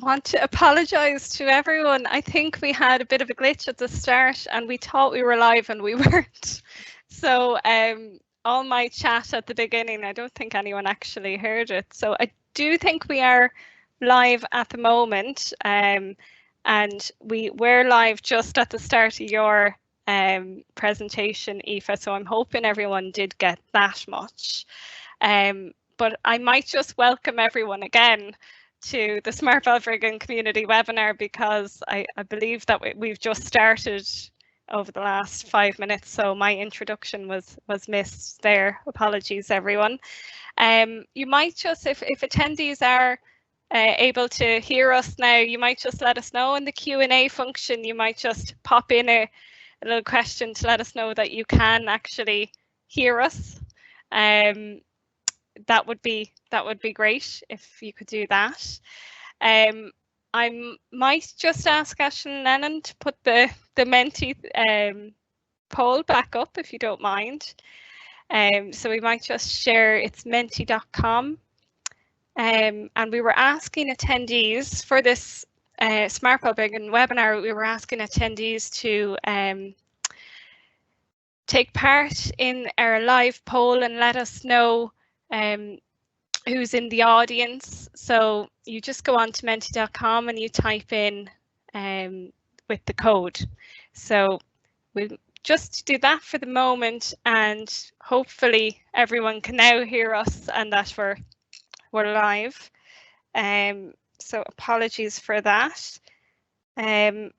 want to apologise to everyone. I think we had a bit of a glitch at the start and we thought we were live and we weren't. So all my chat at the beginning, I don't think anyone actually heard it. So I do think we are live at the moment, and we're live just at the start of your presentation, Aoife, so I'm hoping everyone did get that much. But I might just welcome everyone again to the Smart Balbriggan community webinar, because I believe that we've just started over the last 5 minutes, so my introduction was missed there. Apologies, everyone. You might just, if attendees are able to hear us now, you might just let us know in the Q&A function. You might just pop in a little question to let us know that you can actually hear us. That would be great if you could do that. I might just ask Aisling Lennon to put the Menti poll back up, if you don't mind. So we might just share, it's menti.com. And we were asking attendees for this Smart Balbriggan webinar, we were asking attendees to take part in our live poll and let us know who's in the audience. So you just go on to menti.com and you type in with the code. So we'll just do that for the moment, and hopefully everyone can now hear us and that we're live. So apologies for that. And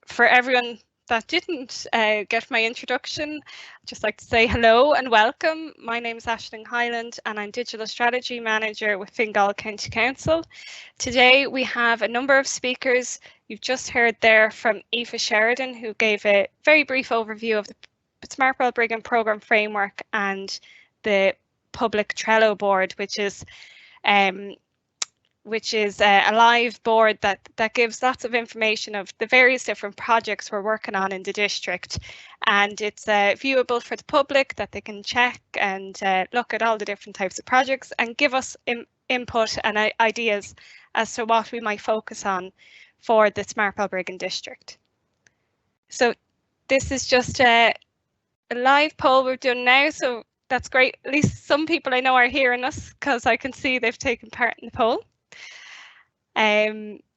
for everyone that didn't get my introduction, I'd just like to say hello and welcome. My name is Aisling Hyland and I'm Digital Strategy Manager with Fingal County Council. Today we have a number of speakers. You've just heard there from Aoife Sheridan, who gave a very brief overview of the Smart Balbriggan Programme Framework and the public Trello board, which is a live board that gives lots of information of the various different projects we're working on in the district, and it's viewable for the public, that they can check and look at all the different types of projects and give us input and ideas as to what we might focus on for the Smart Balbriggan district. So this is just a live poll we're doing now, so that's great. At least some people I know are hearing us, because I can see they've taken part in the poll.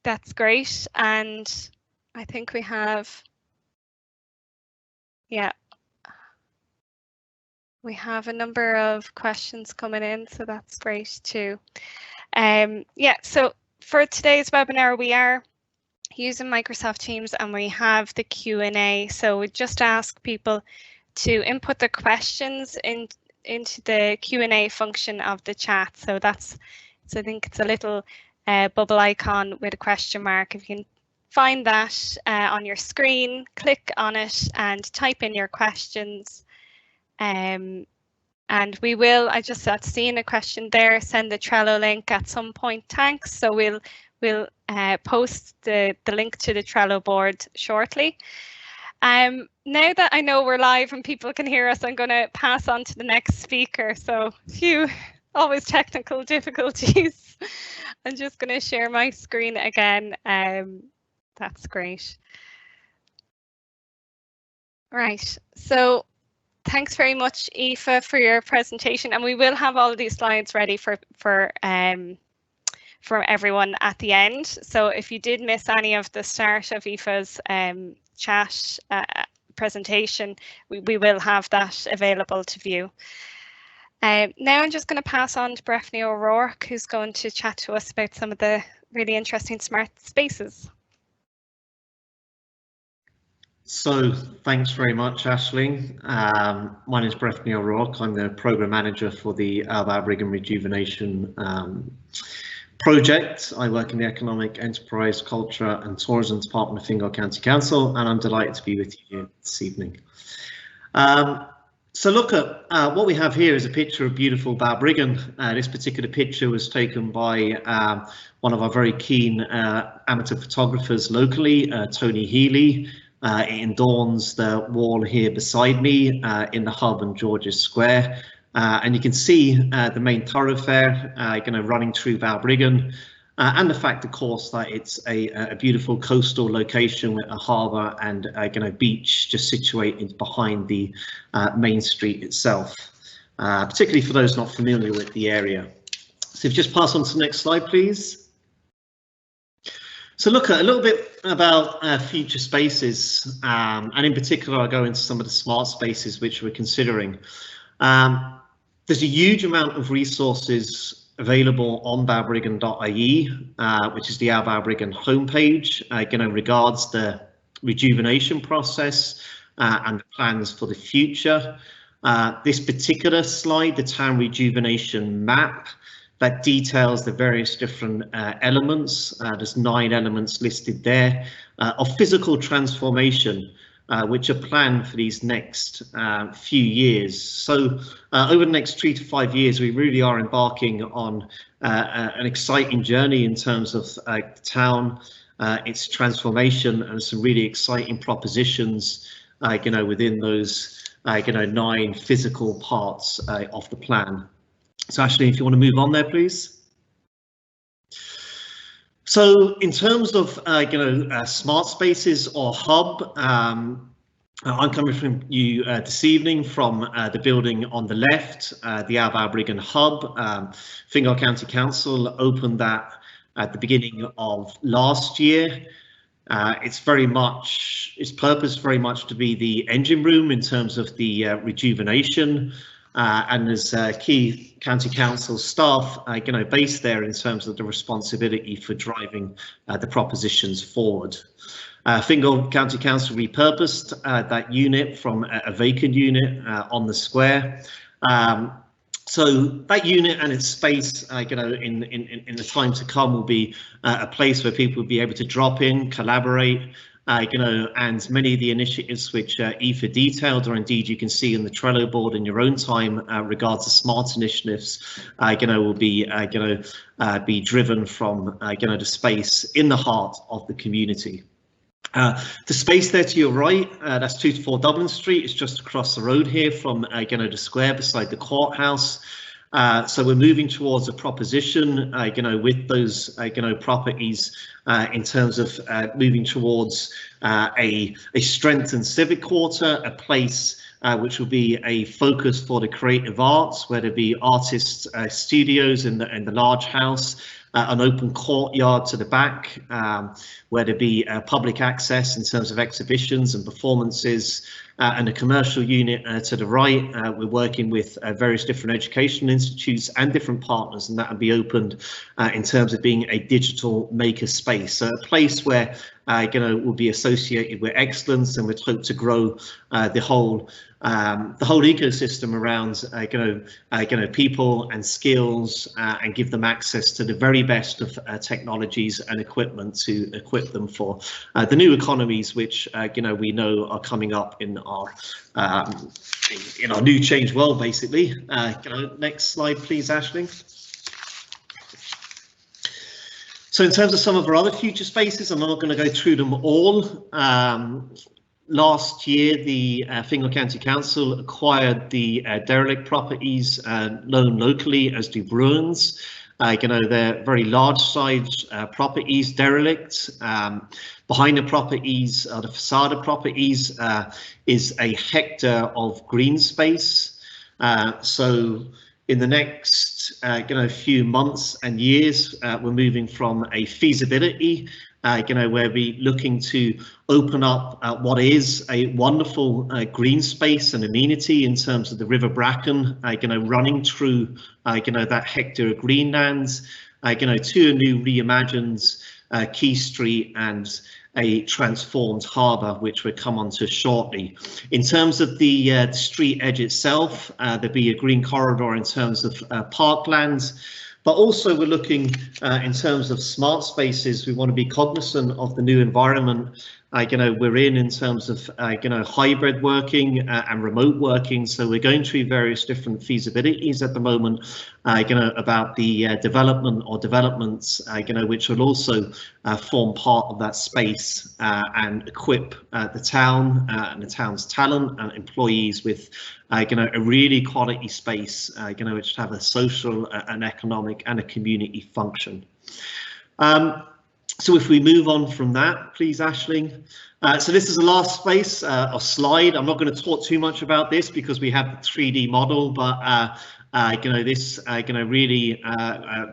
That's great, and I think we have, yeah, we have a number of questions coming in, so that's great too. Yeah, so for today's webinar, we are using Microsoft Teams and we have the Q&A, so we just ask people to input their questions into the Q&A function of the chat. So that's, so I think it's a little bubble icon with a question mark. If you can find that on your screen, click on it and type in your questions. And we will, I just had seen a question there, send the Trello link at some point, thanks. So we'll post the link to the Trello board shortly. Now that I know we're live and people can hear us, I'm going to pass on to the next speaker. So phew, always technical difficulties. I'm just going to share my screen again. That's great. Right, so thanks very much, Aoife, for your presentation, and we will have all of these slides ready for everyone at the end. So if you did miss any of the start of Aoife's chat presentation, we will have that available to view. Now I'm just going to pass on to Breffney O'Rourke, who's going to chat to us about some of the really interesting smart spaces. So thanks very much, Aisling. My name is Breffney O'Rourke. I'm the Programme Manager for the Balbriggan Rejuvenation project. I work in the Economic, Enterprise, Culture and Tourism Department of Fingal County Council, and I'm delighted to be with you here this evening. So look at what we have here is a picture of beautiful Balbriggan. This particular picture was taken by one of our very keen amateur photographers locally, Tony Healy. It adorns the wall here beside me in the hub and George's Square. And you can see the main thoroughfare running through Balbriggan, and the fact, of course, that it's a beautiful coastal location with a harbour and a beach just situated behind the main street itself, particularly for those not familiar with the area. So if you just pass on to the next slide, please. So look at a little bit about future spaces, and in particular I'll go into some of the smart spaces which we're considering. There's a huge amount of resources available on balbriggan.ie, which is the Our Balbriggan homepage, regards the rejuvenation process and the plans for the future. This particular slide, the town rejuvenation map, that details the various different elements. There's 9 elements listed there of physical transformation, which are planned for these next few years. So over the next 3 to 5 years, we really are embarking on an exciting journey in terms of the town, its transformation, and some really exciting propositions, within those 9 physical parts of the plan. So Ashley, if you want to move on there, please. So in terms of smart spaces or hub, I'm coming from you this evening from the building on the left, the Our Balbriggan hub. Fingal County Council opened that at the beginning of last year. Its purpose very much to be the engine room in terms of the rejuvenation. And there's key county council staff, based there in terms of the responsibility for driving the propositions forward. Fingal County Council repurposed that unit from a vacant unit on the square. So that unit and its space, in the time to come, will be a place where people will be able to drop in, collaborate. And many of the initiatives which Aoife detailed, or indeed you can see in the Trello board in your own time, regards to smart initiatives, will be driven from the space in the heart of the community. The space there to your right, that's 2 to 4 Dublin Street. It's just across the road here from the square beside the courthouse. So we're moving towards a proposition, with those, properties in terms of moving towards a strengthened civic quarter, a place which will be a focus for the creative arts, where there be artists' studios in the large house, an open courtyard to the back, where there be public access in terms of exhibitions and performances, and a commercial unit to the right. We're working with various different educational institutes and different partners, and that will be opened in terms of being a digital maker space. So a place where will be associated with excellence, and we'd hope to grow the whole ecosystem around people and skills, and give them access to the very best of technologies and equipment to equip them for the new economies which we know are coming up in our new change world, basically. Next slide, please, Ashley. So in terms of some of our other future spaces, I'm not going to go through them all. Last year, the Fingal County Council acquired the derelict properties known locally as the Bruins. They're very large-sized properties, derelict. Behind the properties, the facade of properties, is a hectare of green space. So in the next few months and years, we're moving from a feasibility, where we're looking to open up what is a wonderful green space and amenity in terms of the River Bracken, running through that hectare of greenlands, to a new reimagined Quay Street and a transformed harbour, which we'll come on to shortly. In terms of the street edge itself, there'll be a green corridor in terms of parklands, but also we're looking in terms of smart spaces. We want to be cognizant of the new environment we're in terms of hybrid working and remote working. So we're going through various different feasibilities at the moment, about the development or developments, which will also form part of that space and equip the town and the town's talent and employees with a really quality space, which have a social, an economic and a community function. So if we move on from that, please, Aisling. So this is the last space or slide. I'm not going to talk too much about this because we have the 3D model, but this really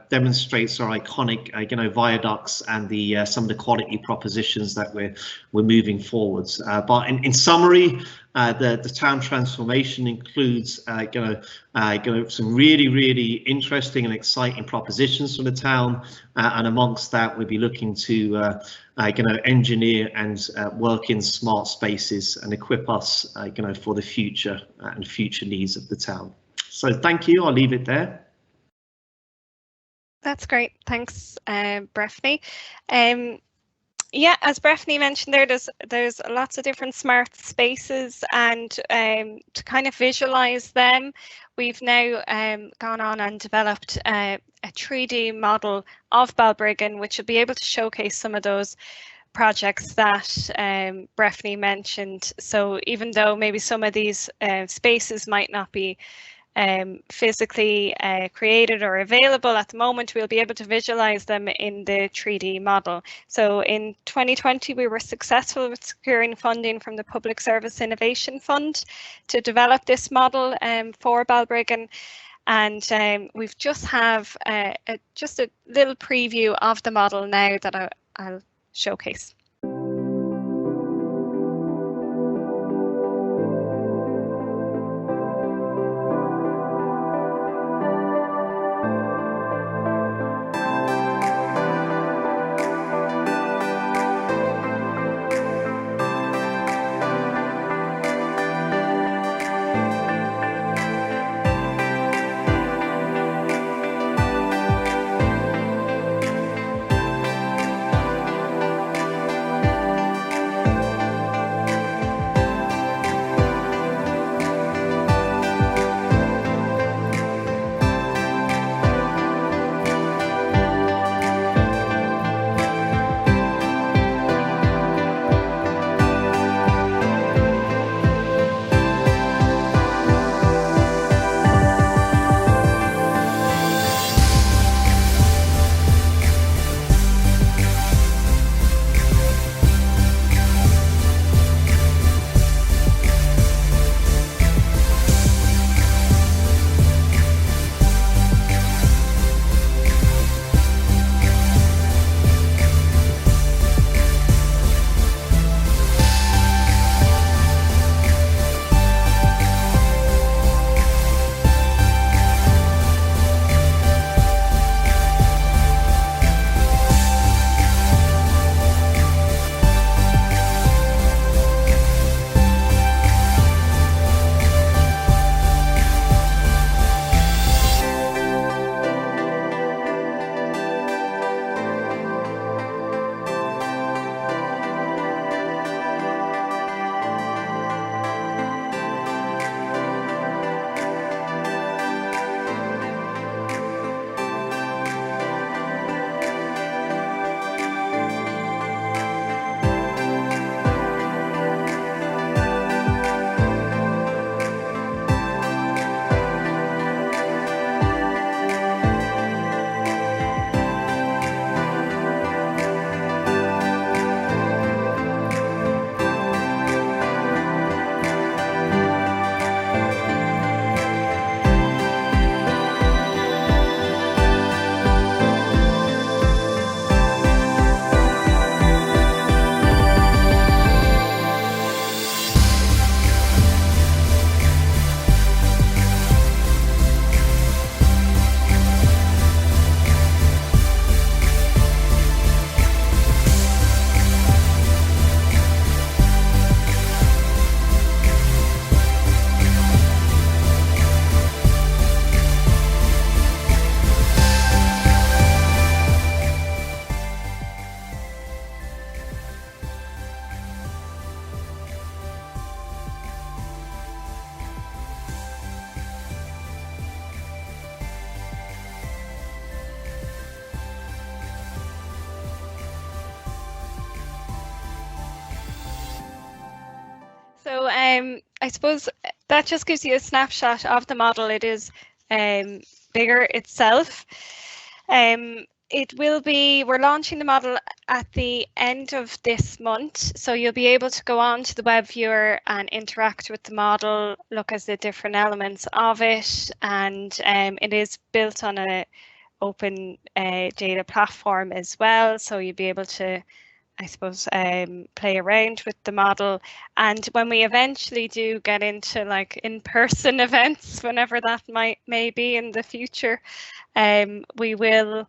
demonstrates our iconic viaducts and the some of the quality propositions that we're moving forwards. But in summary, the town transformation includes some really interesting and exciting propositions from the town, and amongst that we'll be looking to engineer and work in smart spaces and equip us for the future and future needs of the town. So thank you. I'll leave it there. That's great. Thanks, Breffney. Yeah, as Breffney mentioned there's lots of different smart spaces, and to kind of visualize them, we've now gone on and developed a 3D model of Balbriggan, which will be able to showcase some of those projects that Breffney mentioned. So even though maybe some of these spaces might not be physically created or available at the moment, we'll be able to visualize them in the 3D model. So in 2020 we were successful with securing funding from the Public Service Innovation Fund to develop this model for Balbriggan, and we've just have just a little preview of the model now that I'll showcase. I suppose that just gives you a snapshot of the model. It is bigger itself. We're launching the model at the end of this month, so you'll be able to go on to the web viewer and interact with the model, look at the different elements of it, and it is built on an open data platform as well, so you'll be able to, I suppose, play around with the model. And when we eventually do get into like in-person events, whenever that may be in the future, we will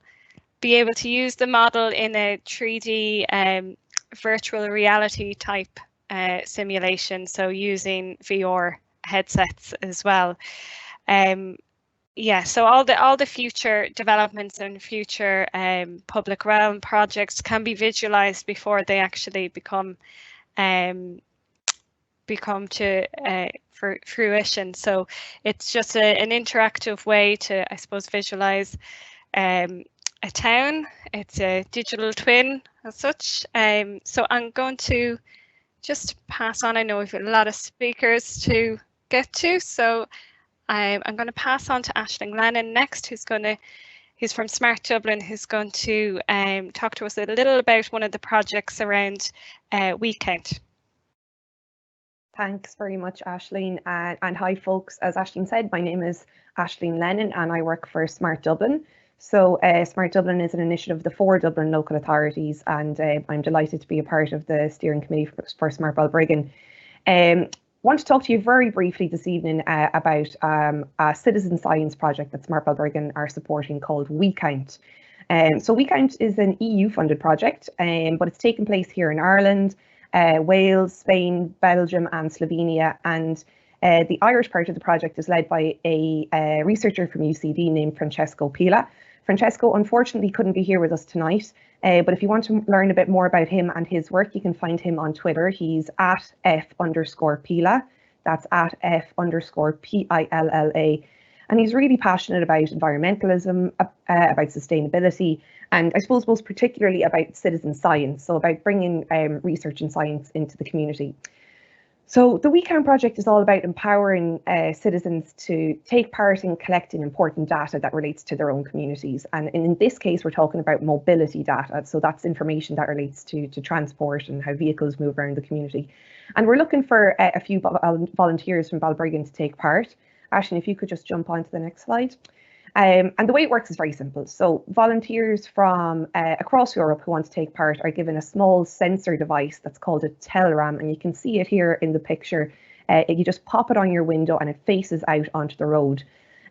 be able to use the model in a 3D virtual reality type simulation, so using VR headsets as well. Yeah, so all the future developments and future public realm projects can be visualized before they actually become to fruition. So it's just an interactive way to, I suppose, visualize a town. It's a digital twin as such. So I'm going to just pass on. I know we've got a lot of speakers to get to, so I'm going to pass on to Aisling Lennon next, who's from Smart Dublin, who's going to talk to us a little about one of the projects around WeCount. Thanks very much, Aisling, and hi folks. As Aisling said, my name is Aisling Lennon and I work for Smart Dublin. So Smart Dublin is an initiative of the 4 Dublin local authorities, and I'm delighted to be a part of the steering committee for Smart Balbriggan. Want to talk to you very briefly this evening about a citizen science project that Smart Balbriggan are supporting called WeCount. So WeCount is an EU-funded project, but it's taking place here in Ireland, Wales, Spain, Belgium and Slovenia, and the Irish part of the project is led by a researcher from UCD named Francesco Pila. Francesco unfortunately couldn't be here with us tonight, but if you want to learn a bit more about him and his work, you can find him on Twitter. He's at @F_Pila. That's at @F_PILLA. And he's really passionate about environmentalism, about sustainability, and I suppose most particularly about citizen science, so about bringing research and science into the community. So the WeCount project is all about empowering citizens to take part in collecting important data that relates to their own communities. And in this case, we're talking about mobility data. So that's information that relates to transport and how vehicles move around the community. And we're looking for a few volunteers from Balbriggan to take part. Aisling, if you could just jump on to the next slide. And the way it works is very simple. So volunteers from across Europe who want to take part are given a small sensor device that's called a teleram, and you can see it here in the picture. You just pop it on your window and it faces out onto the road.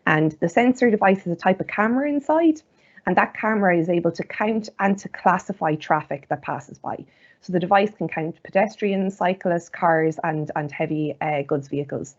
And the sensor device has a type of camera inside, and that camera is able to count and to classify traffic that passes by. So the device can count pedestrians, cyclists, cars and heavy goods vehicles.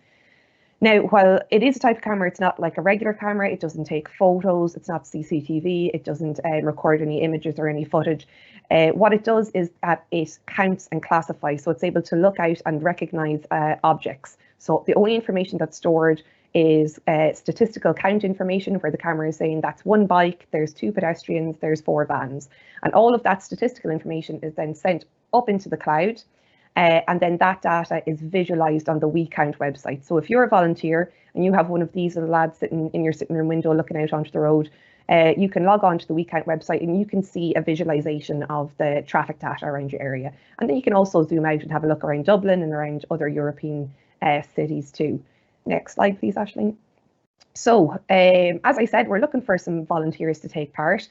Now, while it is a type of camera, it's not like a regular camera. It doesn't take photos. It's not CCTV. It doesn't record any images or any footage. What it does is that it counts and classifies. So it's able to look out and recognize objects. So the only information that's stored is statistical count information, where the camera is saying that's 1 bike, there's 2 pedestrians, there's 4 vans. And all of that statistical information is then sent up into the cloud. And then that data is visualized on the WeCount website. So if you're a volunteer and you have one of these little lads sitting in your sitting room window looking out onto the road, you can log on to the WeCount website and you can see a visualization of the traffic data around your area. And then you can also zoom out and have a look around Dublin and around other European cities too. Next slide, please, Aisling. So as I said, we're looking for some volunteers to take part.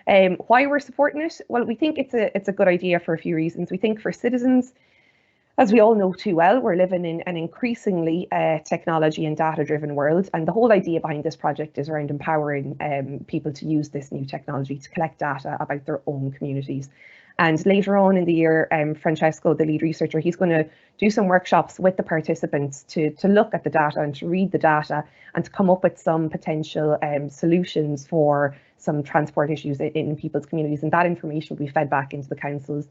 Why we're supporting it? Well, we think it's a good idea for a few reasons. We think for citizens, as we all know too well, we're living in an increasingly technology and data-driven world, and the whole idea behind this project is around empowering people to use this new technology to collect data about their own communities. And later on in the year, Francesco, the lead researcher, he's going to do some workshops with the participants to look at the data and to read the data and to come up with some potential solutions for some transport issues in people's communities, and that information will be fed back into the councils.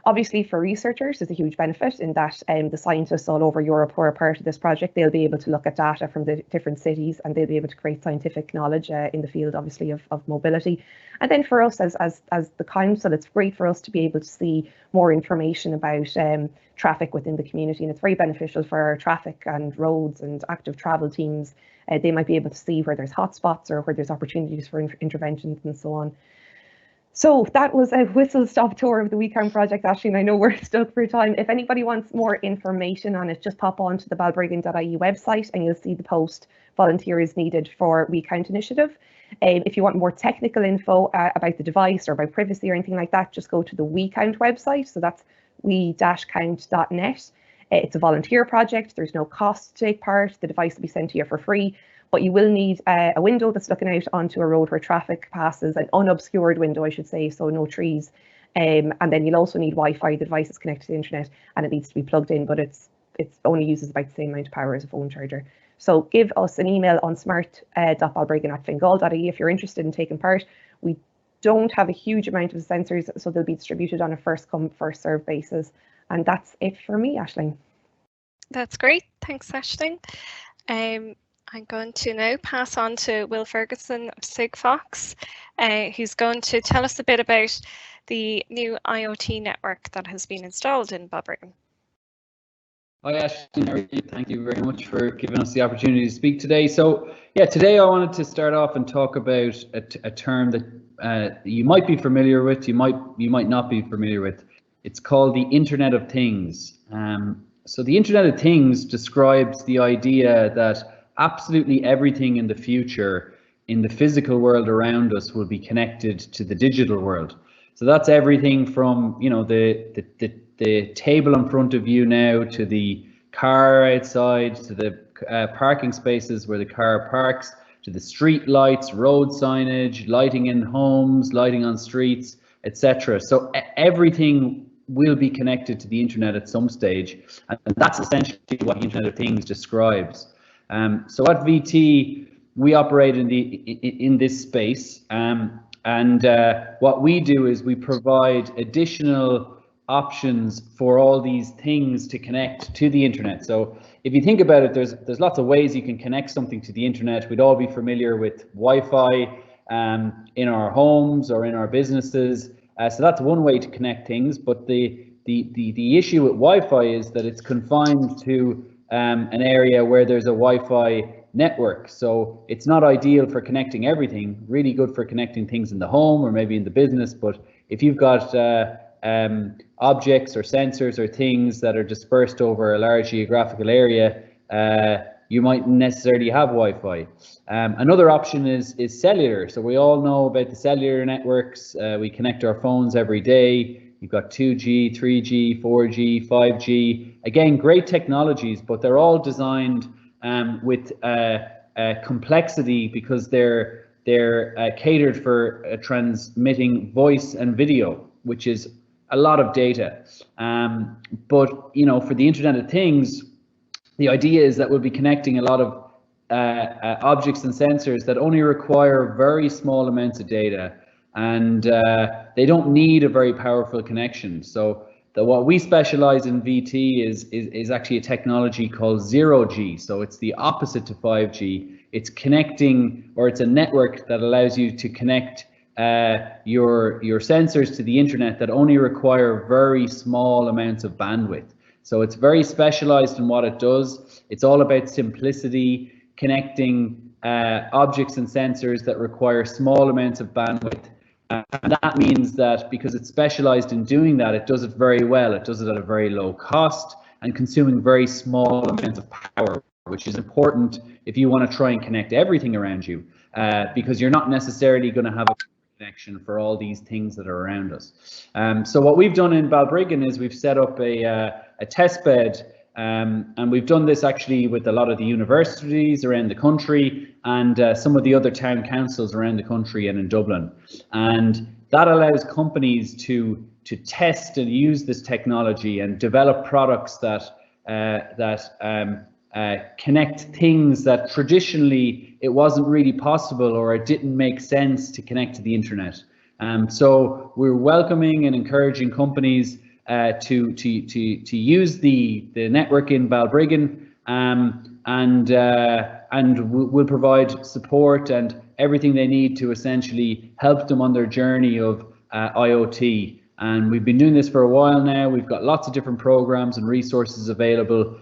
Obviously, for researchers, there's a huge benefit in that the scientists all over Europe who are part of this project, they'll be able to look at data from the different cities, and they'll be able to create scientific knowledge in the field, obviously, of mobility. And then for us as the council, it's great for us to be able to see more information about traffic within the community, and it's very beneficial for our traffic and roads and active travel teams. They might be able to see where there's hotspots or where there's opportunities for interventions and so on. So that was a whistle-stop tour of the WeCount project, Aisling, and I know we're stuck for time. If anybody wants more information on it, just pop on to the balbriggan.ie website and you'll see the post volunteers needed for WeCount initiative. If you want more technical info about the device or about privacy or anything like that, just go to the WeCount website. So that's we-count.net. It's a volunteer project. There's no cost to take part. The device will be sent to you for free. But you will need a window that's looking out onto a road where traffic passes, an unobscured window, I should say, so no trees. And then you'll also need Wi-Fi. The device is connected to the internet and it needs to be plugged in, but it only uses about the same amount of power as a phone charger. So give us an email on smart.balbriggan@fingal.ie if you're interested in taking part. We don't have a huge amount of sensors, so they'll be distributed on a first come, first served basis. And that's it for me, Aisling. That's great. Thanks, Aisling. I'm going to now pass on to Will Ferguson of Sigfox, who's going to tell us a bit about the new IoT network that has been installed in Balbriggan. Hi Aisling, thank you very much for giving us the opportunity to speak today. So yeah, today I wanted to start off and talk about a term that you might be familiar with, you might not be familiar with. It's called the Internet of Things. So the Internet of Things describes the idea that absolutely everything in the future in the physical world around us will be connected to the digital world. So that's everything from, you know, the table in front of you now, to the car outside, to the parking spaces where the car parks, to the street lights, road signage, lighting in homes, lighting on streets, etc. So everything will be connected to the internet at some stage, and that's essentially what the Internet of Things describes. So at VT, we operate in this space, and what we do is we provide additional options for all these things to connect to the internet. So if you think about it, there's lots of ways you can connect something to the internet. We'd all be familiar with Wi-Fi in our homes or in our businesses. So that's one way to connect things. But the issue with Wi-Fi is that it's confined to an area where there's a Wi-Fi network. So it's not ideal for connecting everything. Really good for connecting things in the home or maybe in the business. But if you've got objects or sensors or things that are dispersed over a large geographical area, you might necessarily have Wi-Fi. Another option is cellular. So we all know about the cellular networks. We connect our phones every day. You've got 2G, 3G, 4G, 5G. Again, great technologies, but they're all designed with complexity because they're catered for transmitting voice and video, which is a lot of data. But you know, for the Internet of Things, the idea is that we'll be connecting a lot of objects and sensors that only require very small amounts of data, and they don't need a very powerful connection. So what we specialize in VT is actually a technology called 0G. So it's the opposite to 5G. It's connecting, or it's a network that allows you to connect your sensors to the internet that only require very small amounts of bandwidth. So it's very specialized in what it does. It's all about simplicity, connecting objects and sensors that require small amounts of bandwidth. And that means that because it's specialized in doing that, it does it very well. It does it at a very low cost and consuming very small amounts of power, which is important if you want to try and connect everything around you, because you're not necessarily going to have a connection for all these things that are around us. So what we've done in Balbriggan is we've set up a test bed, and we've done this actually with a lot of the universities around the country and some of the other town councils around the country and in Dublin. And that allows companies to test and use this technology and develop products that connect things that traditionally it wasn't really possible, or it didn't make sense to connect to the internet. So we're welcoming and encouraging companies to use the network in Balbriggan, and we'll provide support and everything they need to essentially help them on their journey of IoT. And we've been doing this for a while now. We've got lots of different programs and resources available.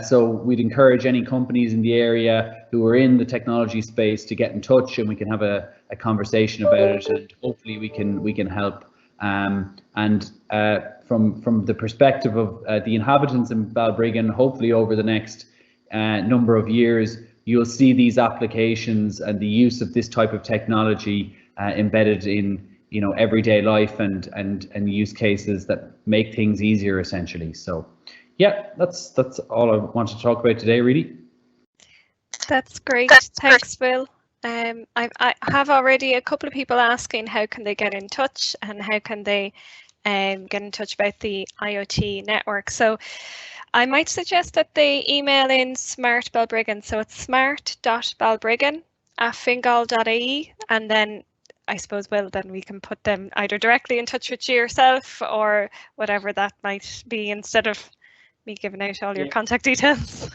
So we'd encourage any companies in the area who are in the technology space to get in touch, and we can have a conversation about it, and hopefully we can help. From the perspective of the inhabitants in Balbriggan, hopefully over the next number of years, you'll see these applications and the use of this type of technology embedded in everyday life and use cases that make things easier, essentially. So yeah, that's all I want to talk about today, really. That's great. Thanks, Will. I have already a couple of people asking how can they get in touch and how can they get in touch about the IoT network. So I might suggest that they email in Smart Balbriggan. So it's smart.balbriggan@fingal.ie, and then I suppose, Will, then we can put them either directly in touch with you yourself or whatever that might be, instead of me giving out all your contact details.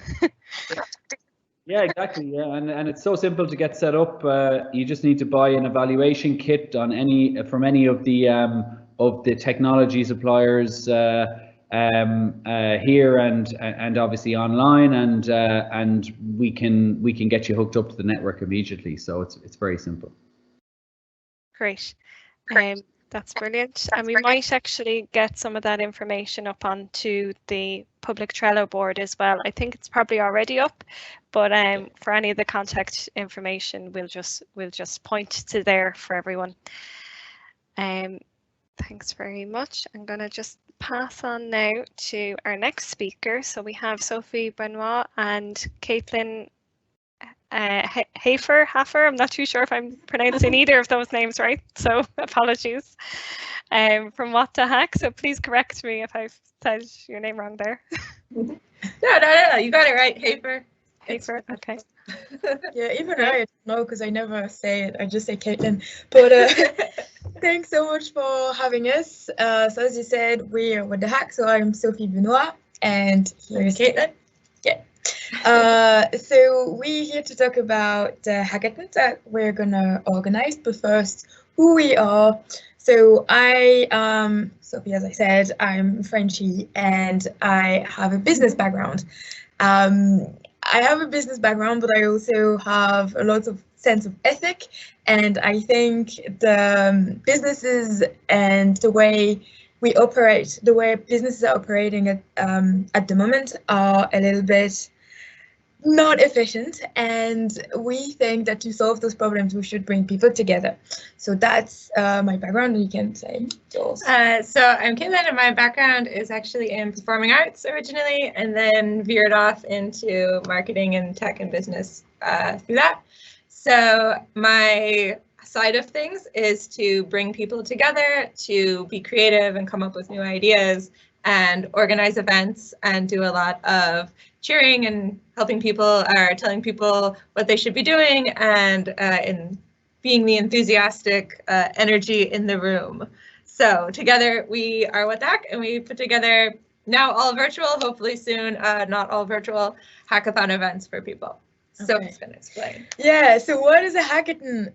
Yeah, exactly. Yeah, and it's so simple to get set up. You just need to buy an evaluation kit from any of the technology suppliers here and obviously online, and we can get you hooked up to the network immediately. So it's very simple. Great. That's brilliant. And we might actually get some of that information up onto the public Trello board as well. I think it's probably already up, but for any of the contact information, we'll just point to there for everyone. Thanks very much. I'm going to just pass on now to our next speaker. So we have Sophie Benoit and Caitlin Hafer. I'm not too sure if I'm pronouncing either of those names right, so apologies. From What the Hack, so please correct me if I've said your name wrong there. No, you got it right, Hafer. Okay. Yeah, even I don't know because I never say it, I just say Caitlin. But thanks so much for having us. So as you said, we are What the Hack, so I'm Sophie Benoit and here's Caitlin. Yeah. So we're here to talk about the hackathon that we're gonna organize, but first, who we are. So Sophie, as I said, I'm Frenchie and I have a business background. I have a business background, but I also have a lot of sense of ethic, and I think the businesses and the way we operate, the way businesses are operating at the moment are a little bit not efficient, and we think that to solve those problems we should bring people together. So that's my background. You can say yours. So I'm Caitlin, and my background is actually in performing arts originally, and then veered off into marketing and tech and business through that. So my side of things is to bring people together, to be creative and come up with new ideas and organize events and do a lot of cheering and helping people or telling people what they should be doing, and in being the enthusiastic energy in the room. So together we are What the Hack, and we put together now all virtual, hopefully soon not all virtual, hackathon events for people. So it's going to explain. Yeah, so what is a hackathon?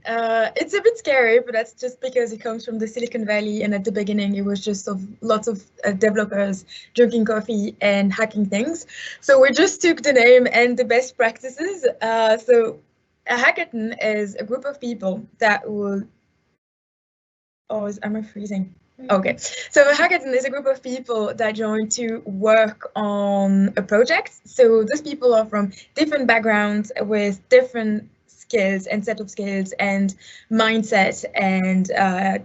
It's a bit scary, but that's just because it comes from the Silicon Valley, and at the beginning it was just lots of developers drinking coffee and hacking things. So we just took the name and the best practices. So a hackathon is a group of people that will... Oh, am I freezing? Okay, so a hackathon is a group of people that join to work on a project. So those people are from different backgrounds with different skills and set of skills and mindset and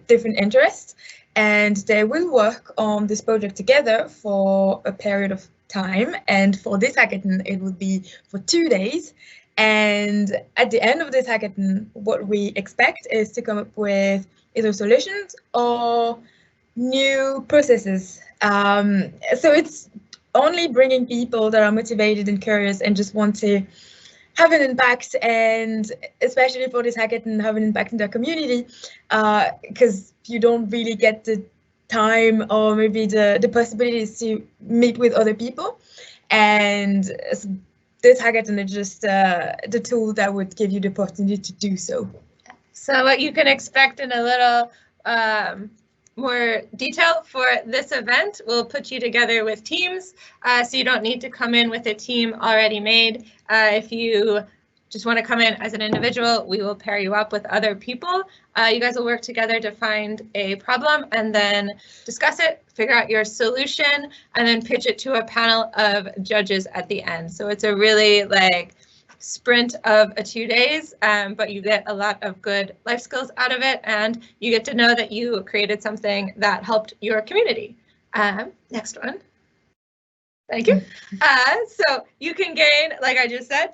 different interests. And they will work on this project together for a period of time. And for this hackathon, it would be for 2 days. And at the end of this hackathon, what we expect is to come up with either solutions or new processes. So it's only bringing people that are motivated and curious and just want to have an impact, and especially for this hackathon, have an impact in their community, because you don't really get the time or maybe the possibilities to meet with other people. And this hackathon is just the tool that would give you the opportunity to do so. So what you can expect in a little more detail for this event, we'll put you together with teams, so you don't need to come in with a team already made. If you just want to come in as an individual, we will pair you up with other people. You guys will work together to find a problem and then discuss it, figure out your solution, and then pitch it to a panel of judges at the end. So it's a really like sprint of 2 days, but you get a lot of good life skills out of it, and you get to know that you created something that helped your community. Next one. Thank you. So you can gain, like I just said,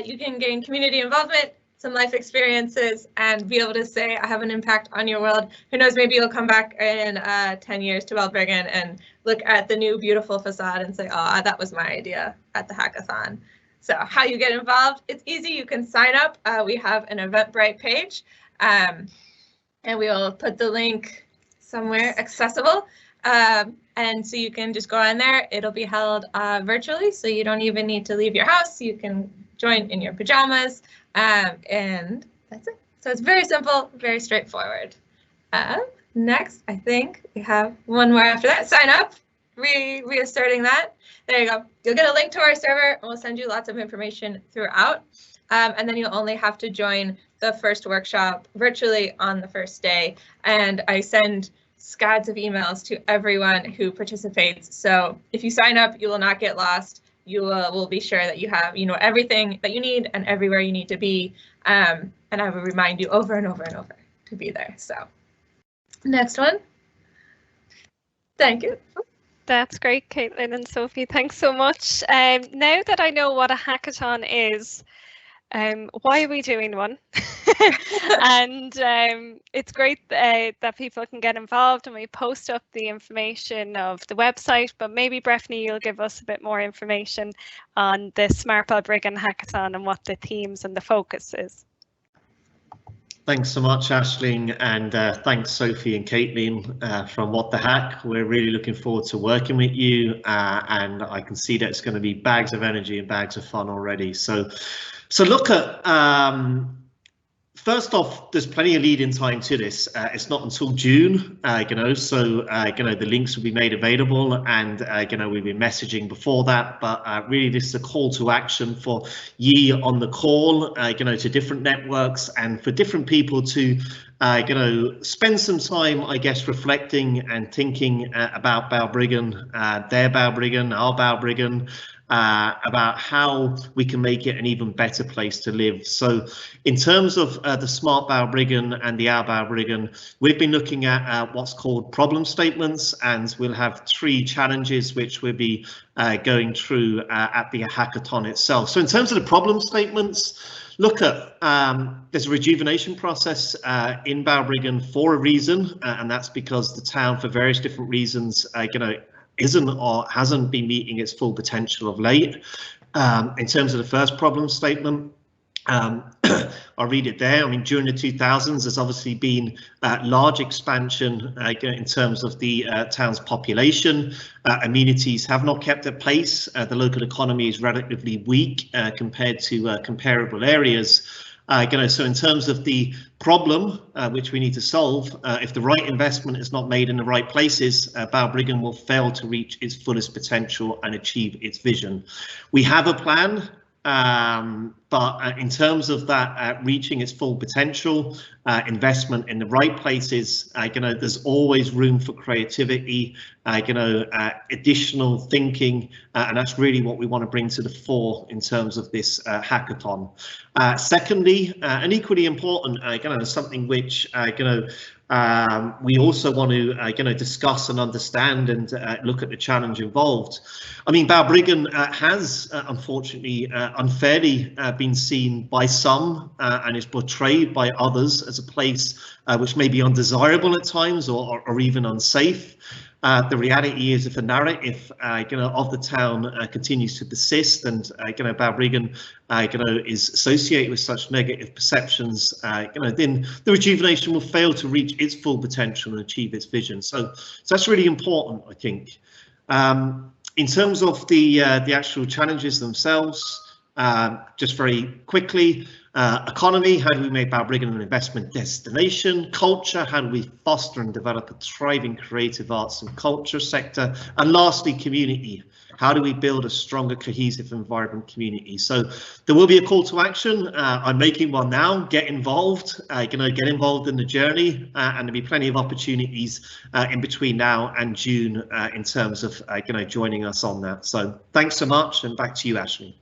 you can gain community involvement, some life experiences, and be able to say, I have an impact on your world. Who knows, maybe you'll come back in 10 years to Balbriggan and look at the new beautiful facade and say, oh, that was my idea at the hackathon. So how you get involved, it's easy. You can sign up. We have an Eventbrite page, and we will put the link somewhere accessible. And so you can just go on there. It'll be held virtually, so you don't even need to leave your house. You can join in your pajamas, and that's it. So it's very simple, very straightforward. Next, I think we have one more after that. Sign up, reasserting that. There you go. You'll get a link to our server, and we'll send you lots of information throughout. And then you'll only have to join the first workshop virtually on the first day. And I send scads of emails to everyone who participates. So if you sign up, you will not get lost. You will be sure that you have, everything that you need and everywhere you need to be. And I will remind you over and over and over to be there. So next one. Thank you. That's great, Caitlin and Sophie. Thanks so much. Now that I know what a hackathon is, why are we doing one? And it's great that people can get involved, and we post up the information of the website, but maybe Breffney, you'll give us a bit more information on the Smart Balbriggan Hackathon and what the themes and the focus is. Thanks so much, Aisling, and thanks, Sophie and Caitlin from What the Hack. We're really looking forward to working with you, and I can see that it's going to be bags of energy and bags of fun already. So look at, first off, there's plenty of lead-in time to this. It's not until June, so the links will be made available, and we've been messaging before that, but really this is a call to action for ye on the call, to different networks and for different people to spend some time, I guess, reflecting and thinking about Balbriggan, their Balbriggan, our Balbriggan, about how we can make it an even better place to live. So in terms of the Smart Balbriggan and the Our Balbriggan, we've been looking at what's called problem statements, and we'll have 3 challenges which we'll be going through at the hackathon itself. So in terms of the problem statements, look at, there's a rejuvenation process in Balbriggan for a reason, and that's because the town, for various different reasons, isn't or hasn't been meeting its full potential of late. In terms of the first problem statement, I'll read it there. I mean, during the 2000s, there's obviously been large expansion in terms of the town's population. Amenities have not kept their pace. The local economy is relatively weak compared to comparable areas. So in terms of the problem which we need to solve, if the right investment is not made in the right places, Balbriggan will fail to reach its fullest potential and achieve its vision. We have a plan, but in terms of that reaching its full potential, investment in the right places, there's always room for creativity, additional thinking, and that's really what we want to bring to the fore in terms of this hackathon. Secondly, and equally important, something which we also want to discuss and understand and look at the challenge involved. I mean, Balbriggan has unfortunately unfairly been seen by some and is portrayed by others as a place which may be undesirable at times or even unsafe. The reality is, if the narrative of the town continues to persist, and Balbriggan is associated with such negative perceptions, then the rejuvenation will fail to reach its full potential and achieve its vision. So that's really important, I think. In terms of the actual challenges themselves, just very quickly, economy, how do we make Balbriggan an investment destination? Culture, how do we foster and develop a thriving creative arts and culture sector? And lastly, community, how do we build a stronger, cohesive and vibrant community? So there will be a call to action. I'm making one now. Get involved, get involved in the journey, and there'll be plenty of opportunities in between now and June in terms of joining us on that. So thanks so much, and back to you, Ashley.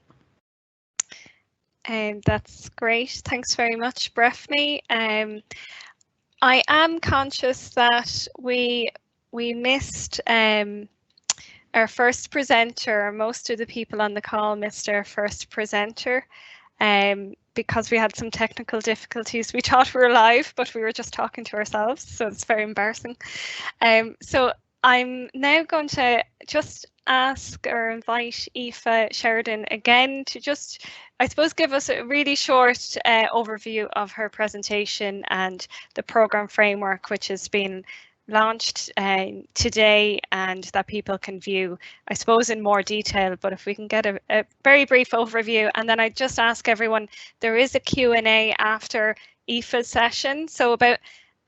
That's great. Thanks very much, Breffney. I am conscious that we missed our first presenter. Most of the people on the call missed our first presenter because we had some technical difficulties. We thought we were live, but we were just talking to ourselves, so it's very embarrassing. So I'm now going to just ask or invite Aoife Sheridan again to just, I suppose, give us a really short overview of her presentation and the programme framework, which has been launched today and that people can view, I suppose, in more detail. But if we can get a very brief overview, and then I just ask everyone, there is a Q&A after Aoife's session. So about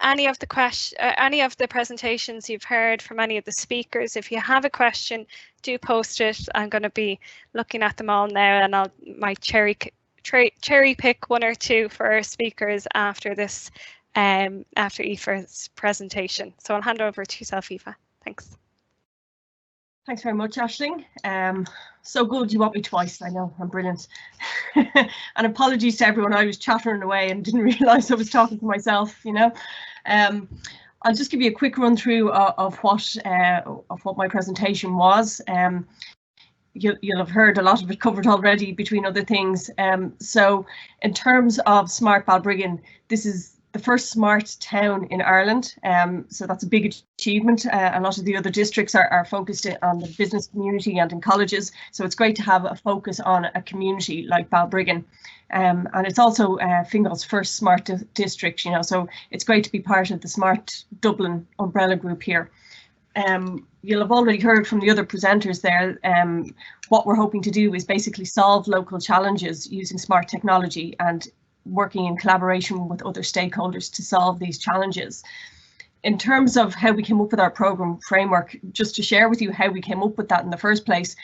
any of the presentations you've heard from any of the speakers, if you have a question, do post it. I'm going to be looking at them all now, and I might cherry pick one or two for our speakers after this, after Aoife's presentation. So I'll hand over to yourself, Aoife. Thanks. Thanks very much, Aisling. So good you want me twice. I know, I'm brilliant. And apologies to everyone, I was chattering away and didn't realise I was talking to myself, I'll just give you a quick run through of what my presentation was. You'll have heard a lot of it covered already between other things. So in terms of Smart Balbriggan, this is the first smart town in Ireland, so that's a big achievement. A lot of the other districts are focused on the business community and in colleges, so it's great to have a focus on a community like Balbriggan. And it's also Fingal's first smart district, so it's great to be part of the Smart Dublin umbrella group here. You'll have already heard from the other presenters there. What we're hoping to do is basically solve local challenges using smart technology and working in collaboration with other stakeholders to solve these challenges. In terms of how we came up with our programme framework, just to share with you how we came up with that in the first place,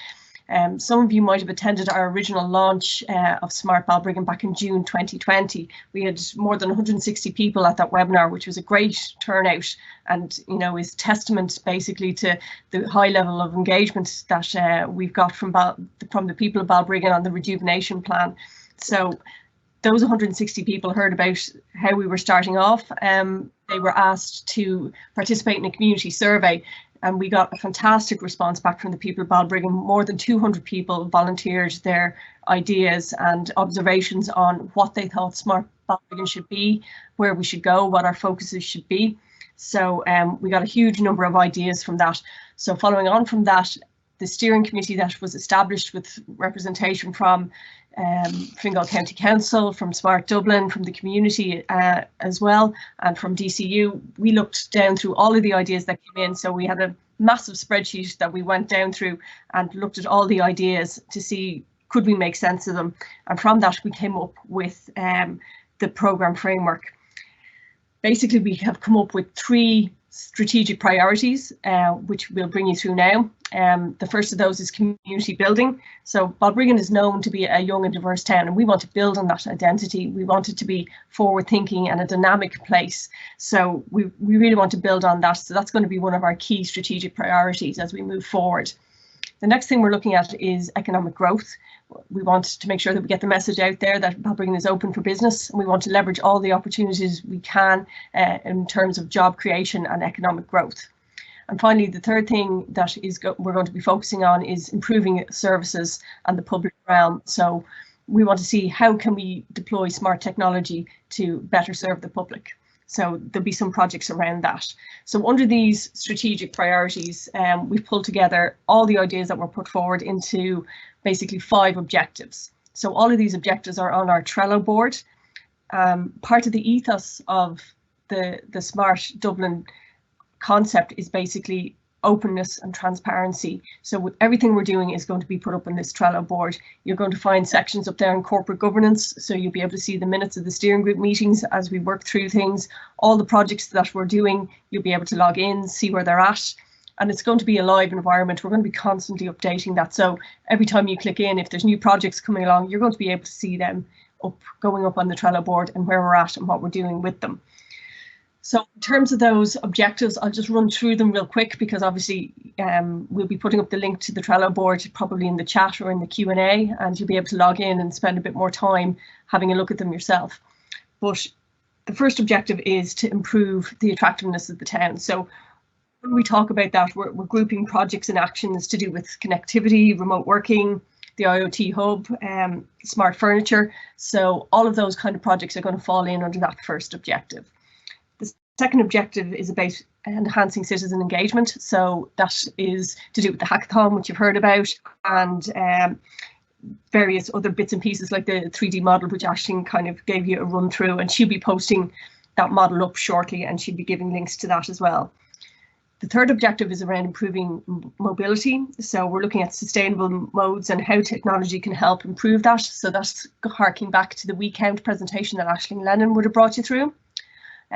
some of you might have attended our original launch of Smart Balbriggan back in June 2020. We had more than 160 people at that webinar, which was a great turnout, and is testament basically to the high level of engagement that we've got from the people of Balbriggan on the rejuvenation plan. So those 160 people heard about how we were starting off. They were asked to participate in a community survey, and we got a fantastic response back from the people of Balbriggan. More than 200 people volunteered their ideas and observations on what they thought Smart Balbriggan should be, where we should go, what our focuses should be. So we got a huge number of ideas from that. So following on from that, the steering committee that was established with representation from Fingal County Council, from Smart Dublin, from the community as well, and from DCU, we looked down through all of the ideas that came in. So we had a massive spreadsheet that we went down through and looked at all the ideas to see could we make sense of them. And from that we came up with the programme framework. Basically, we have come up with 3 strategic priorities, which we'll bring you through now. The first of those is community building. So Balbriggan is known to be a young and diverse town, and we want to build on that identity. We want it to be forward thinking and a dynamic place. So we really want to build on that. So that's going to be one of our key strategic priorities as we move forward. The next thing we're looking at is economic growth. We want to make sure that we get the message out there that Balbriggan is open for business, and we want to leverage all the opportunities we can in terms of job creation and economic growth. And finally, the third thing that we're going to be focusing on is improving services and the public realm. So we want to see how can we deploy smart technology to better serve the public. So there'll be some projects around that. So under these strategic priorities, we've pulled together all the ideas that were put forward into basically 5 objectives. So all of these objectives are on our Trello board. Part of the ethos of the Smart Dublin concept is basically openness and transparency. So with everything we're doing is going to be put up on this Trello board. You're going to find sections up there in corporate governance, so you'll be able to see the minutes of the steering group meetings as we work through things. All the projects that we're doing, you'll be able to log in, see where they're at, and it's going to be a live environment. We're going to be constantly updating that, so every time you click in, if there's new projects coming along, you're going to be able to see them going up on the Trello board and where we're at and what we're doing with them. So in terms of those objectives, I'll just run through them real quick, because obviously we'll be putting up the link to the Trello board probably in the chat or in the Q&A, and you'll be able to log in and spend a bit more time having a look at them yourself. But the first objective is to improve the attractiveness of the town. So when we talk about that, we're grouping projects and actions to do with connectivity, remote working, the IoT hub, smart furniture. So all of those kind of projects are going to fall in under that first objective. Second objective is about enhancing citizen engagement. So that is to do with the hackathon, which you've heard about, and various other bits and pieces like the 3D model, which Aisling kind of gave you a run through, and she'll be posting that model up shortly, and she'll be giving links to that as well. The third objective is around improving mobility. So we're looking at sustainable modes and how technology can help improve that. So that's harking back to the We Count presentation that Aisling Lennon would have brought you through.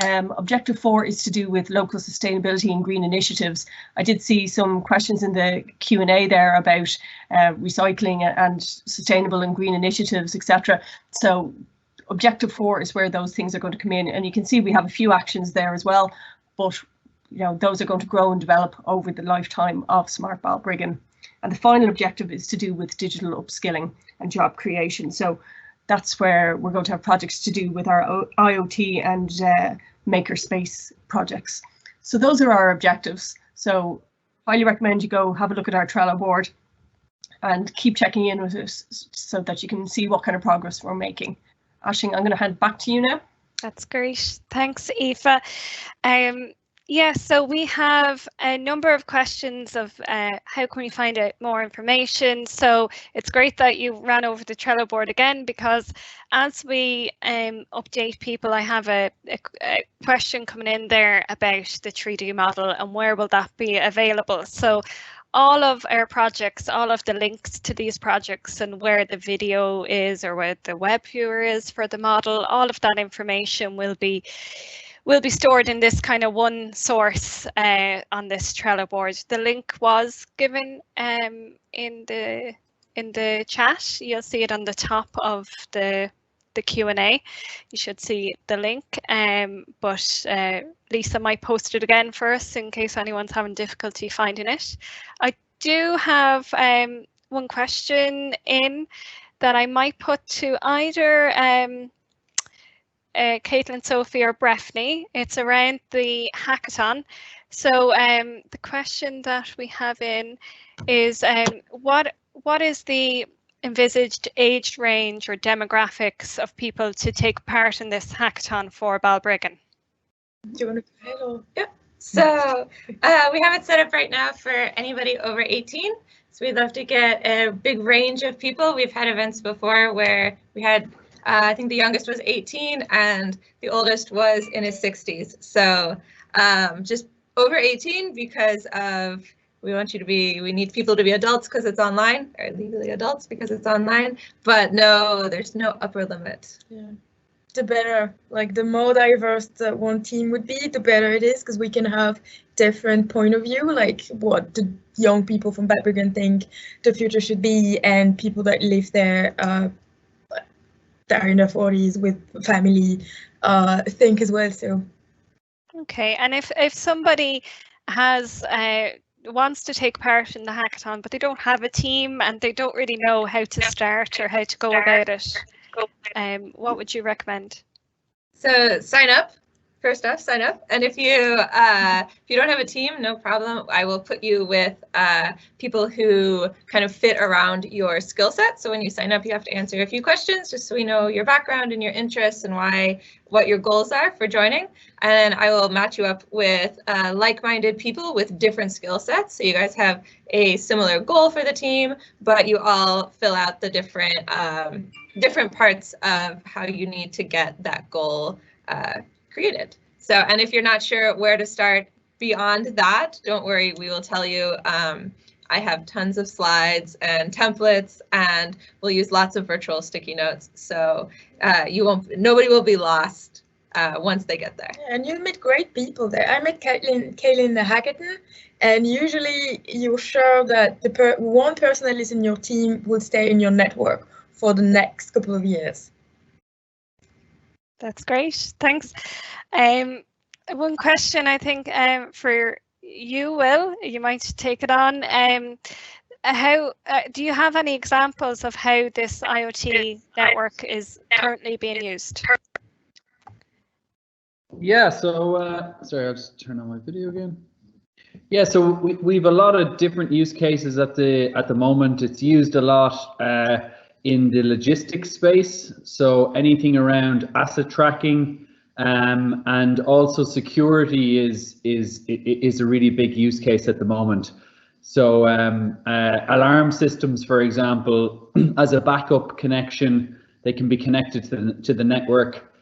Objective 4 is to do with local sustainability and green initiatives. I did see some questions in the Q&A there about recycling and sustainable and green initiatives, etc. So objective 4 is where those things are going to come in, and you can see we have a few actions there as well, but you know, those are going to grow and develop over the lifetime of Smart Balbriggan. And the final objective is to do with digital upskilling and job creation. So that's where we're going to have projects to do with our IoT and makerspace projects. So those are our objectives. So highly recommend you go have a look at our Trello board and keep checking in with us so that you can see what kind of progress we're making. Aisling, I'm going to hand back to you now. That's great. Thanks, Aoife. Yeah, so we have a number of questions of how can we find out more information. So it's great that you ran over the Trello board again, because as we update people, I have a question coming in there about the 3D model and where will that be available. So all of our projects, all of the links to these projects and where the video is or where the web viewer is for the model, all of that information will be stored in this kind of one source on this Trello board. The link was given in the chat. You'll see it on the top of the Q&A. You should see the link, but Lisa might post it again for us in case anyone's having difficulty finding it. I do have one question in that I might put to either Caitlin, Sophie or Breffney. It's around the hackathon. So the question that we have in is what is the envisaged age range or demographics of people to take part in this hackathon for Balbriggan? Do you want to go ahead or? Yeah. So we have it set up right now for anybody over 18. So we'd love to get a big range of people. We've had events before where we had I think the youngest was 18 and the oldest was in his 60s. So just over 18 because of we need people to be adults because it's online, or legally adults because it's online. But no, there's no upper limit. Yeah. The better, like the more diverse that one team would be, the better it is, because we can have different point of view, like what the young people from Balbriggan think the future should be, and people that live there that are in their 40s with family think as well. So okay, and if somebody has wants to take part in the hackathon but they don't have a team and they don't really know how to start or how to go about it, what would you recommend? So sign up first off, sign up. And if you don't have a team, no problem. I will put you with people who kind of fit around your skill set. So when you sign up, you have to answer a few questions just so we know your background and your interests and what your goals are for joining. And I will match you up with like-minded people with different skill sets. So you guys have a similar goal for the team, but you all fill out the different parts of how you need to get that goal created. So, and if you're not sure where to start beyond that, don't worry, we will tell you. I have tons of slides and templates, and we'll use lots of virtual sticky notes. So nobody will be lost once they get there. And you'll meet great people there. I met Kaylee in the hackathon, and usually you're sure that one person that is in your team will stay in your network for the next couple of years. That's great, thanks. One question I think for you, Will, you might take it on. How do you have any examples of how this IoT network is currently being used? Yeah, so sorry, I'll just turn on my video again. Yeah, so we've a lot of different use cases at the moment. It's used a lot in the logistics space, so anything around asset tracking, and also security is a really big use case at the moment. So alarm systems, for example, as a backup connection, they can be connected to the network.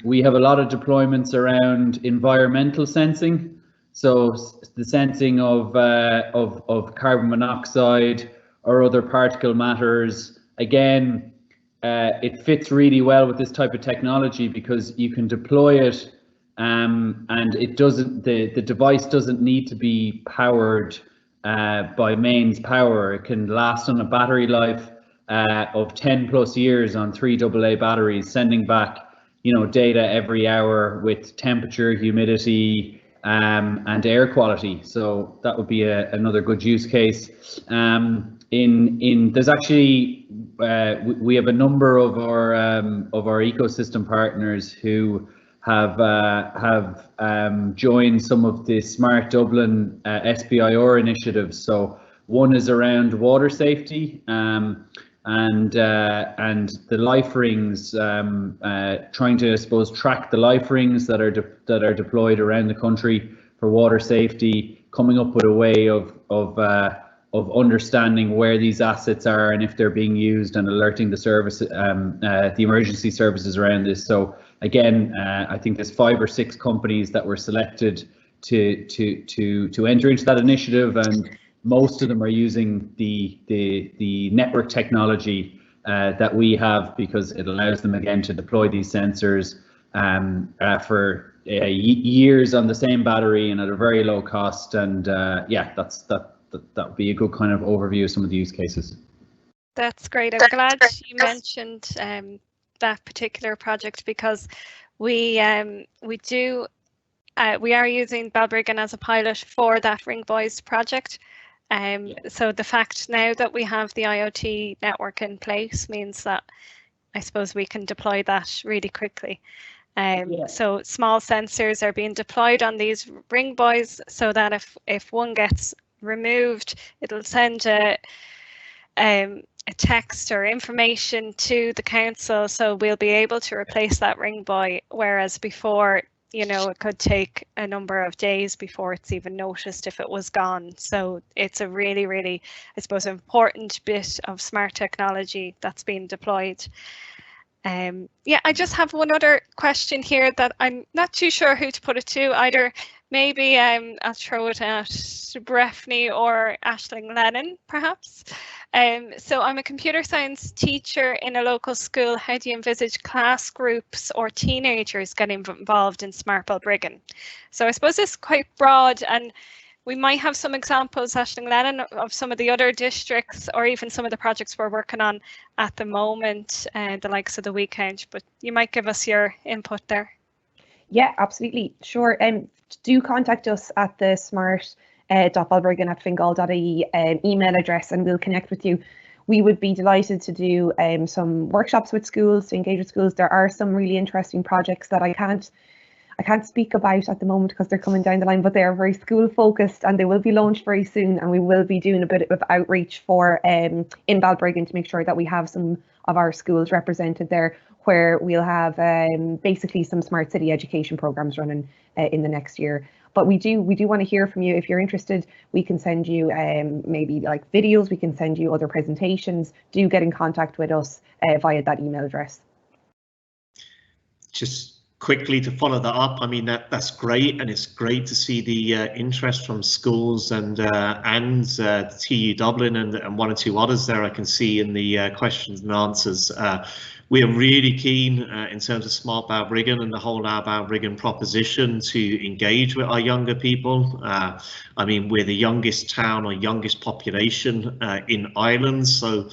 We have a lot of deployments around environmental sensing, so the sensing of carbon monoxide or other particle matters. Again, it fits really well with this type of technology because you can deploy it, and the device doesn't need to be powered by mains power. It can last on a battery life of 10+ years on 3 AA batteries, sending back data every hour with temperature, humidity, and air quality. So that would be another good use case. There's actually we have a number of our ecosystem partners who have joined some of the Smart Dublin SBIR initiatives. So one is around water safety, and the life rings, trying to, I suppose, track the life rings that are deployed around the country for water safety, coming up with a way of understanding where these assets are and if they're being used, and alerting the service, the emergency services around this. So again, I think there's 5 or 6 companies that were selected to enter into that initiative, and most of them are using the network technology that we have, because it allows them again to deploy these sensors for years on the same battery and at a very low cost. And yeah, that would be a good kind of overview of some of the use cases. That's great. I'm glad you mentioned that particular project, because we are using Balbriggan as a pilot for that Ring Boys project. So the fact now that we have the IoT network in place means that I suppose we can deploy that really quickly. So small sensors are being deployed on these Ring Boys, so that if one gets removed, it'll send a text or information to the council, so we'll be able to replace that Ring Boy, whereas before, it could take a number of days before it's even noticed if it was gone. So it's a really, really, I suppose, important bit of smart technology that's being deployed. Yeah, I just have one other question here that I'm not too sure who to put it to. Either maybe I'll throw it at Breffney or Aisling Lennon, perhaps. So I'm a computer science teacher in a local school. How do you envisage class groups or teenagers getting involved in Smart Balbriggan? So I suppose it's quite broad, and we might have some examples, Aisling Lennon, of some of the other districts, or even some of the projects we're working on at the moment, the likes of the Wee Count, but you might give us your input there. Yeah, absolutely. Sure. Do contact us at the smart.balbriggan@fingal.ie email address, and we'll connect with you. We would be delighted to do some workshops with schools, to engage with schools. There are some really interesting projects that I I can't speak about at the moment because they're coming down the line, but they are very school focused and they will be launched very soon, and we will be doing a bit of outreach for in Balbriggan to make sure that we have some of our schools represented there, where we'll have basically some smart city education programs running in the next year. But we do want to hear from you. If you're interested, we can send you maybe like videos, we can send you other presentations. Do get in contact with us via that email address. Just quickly to follow that up, I mean that's great, and it's great to see the interest from schools and TU Dublin and one or two others there I can see in the questions and answers. We are really keen in terms of Smart Balbriggan and the whole Our Balbriggan proposition to engage with our younger people. I mean, we're the youngest town or youngest population in Ireland, so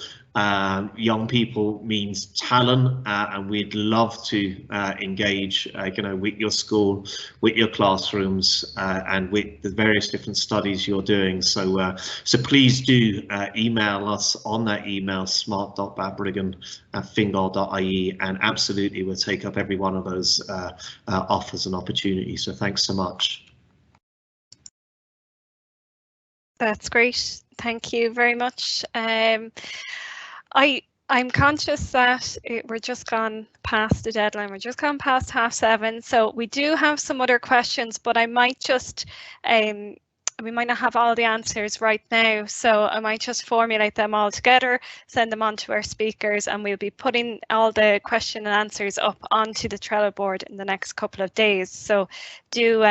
young people means talent, and we'd love to engage with your school, with your classrooms, and with the various different studies you're doing. So please do email us on that email, smart.balbriggan@fingal.ie, and absolutely we'll take up every one of those offers and opportunities. So thanks so much. That's great. Thank you very much. I'm conscious that we're just gone past the deadline. We're just gone past 7:30. So we do have some other questions, but I might just we might not have all the answers right now, so I might just formulate them all together, send them on to our speakers, and we'll be putting all the question and answers up onto the Trello board in the next couple of days. So do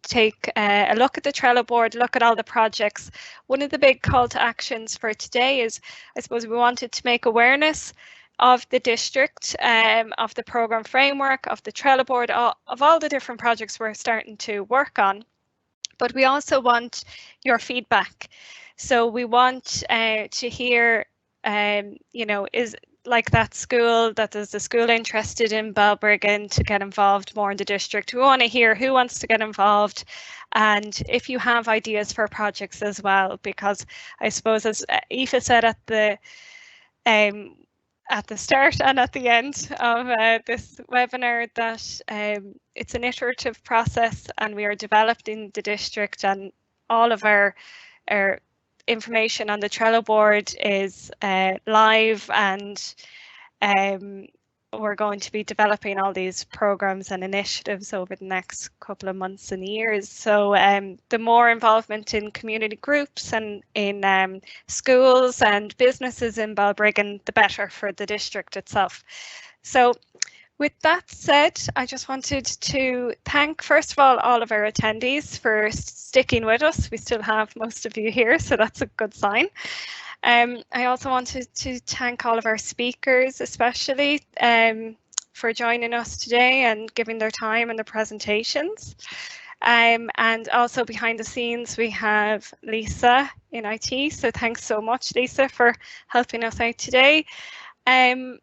take a look at the Trello board, look at all the projects. One of the big call to actions for today is, I suppose, we wanted to make awareness of the district, of the programme framework, of the Trello board, of all the different projects we're starting to work on. But we also want your feedback. So we want to hear, is like that school, that is the school interested in Balbriggan to get involved more in the district. We want to hear who wants to get involved, and if you have ideas for projects as well, because I suppose, as Aoife said at the start and at the end of this webinar, that it's an iterative process, and we are developing the district, and all of our information on the Trello board is live, and we're going to be developing all these programs and initiatives over the next couple of months and years. So the more involvement in community groups and in schools and businesses in Balbriggan, the better for the district itself. So with that said, I just wanted to thank, first of all of our attendees for sticking with us. We still have most of you here, so that's a good sign. I also wanted to thank all of our speakers, especially for joining us today and giving their time and their presentations. And also behind the scenes, we have Lisa in IT. So thanks so much, Lisa, for helping us out today. I'm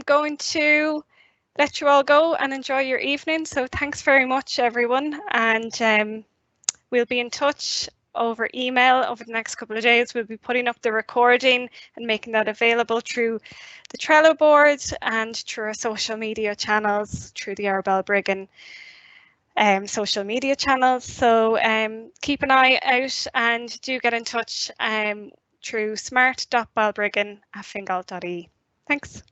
going to let you all go and enjoy your evening. So thanks very much, everyone. And we'll be in touch over email over the next couple of days. We'll be putting up the recording and making that available through the Trello board and through our social media channels, through the Our Balbriggan social media channels. So keep an eye out and do get in touch through smart.balbriggan@fingal.ie. Thanks.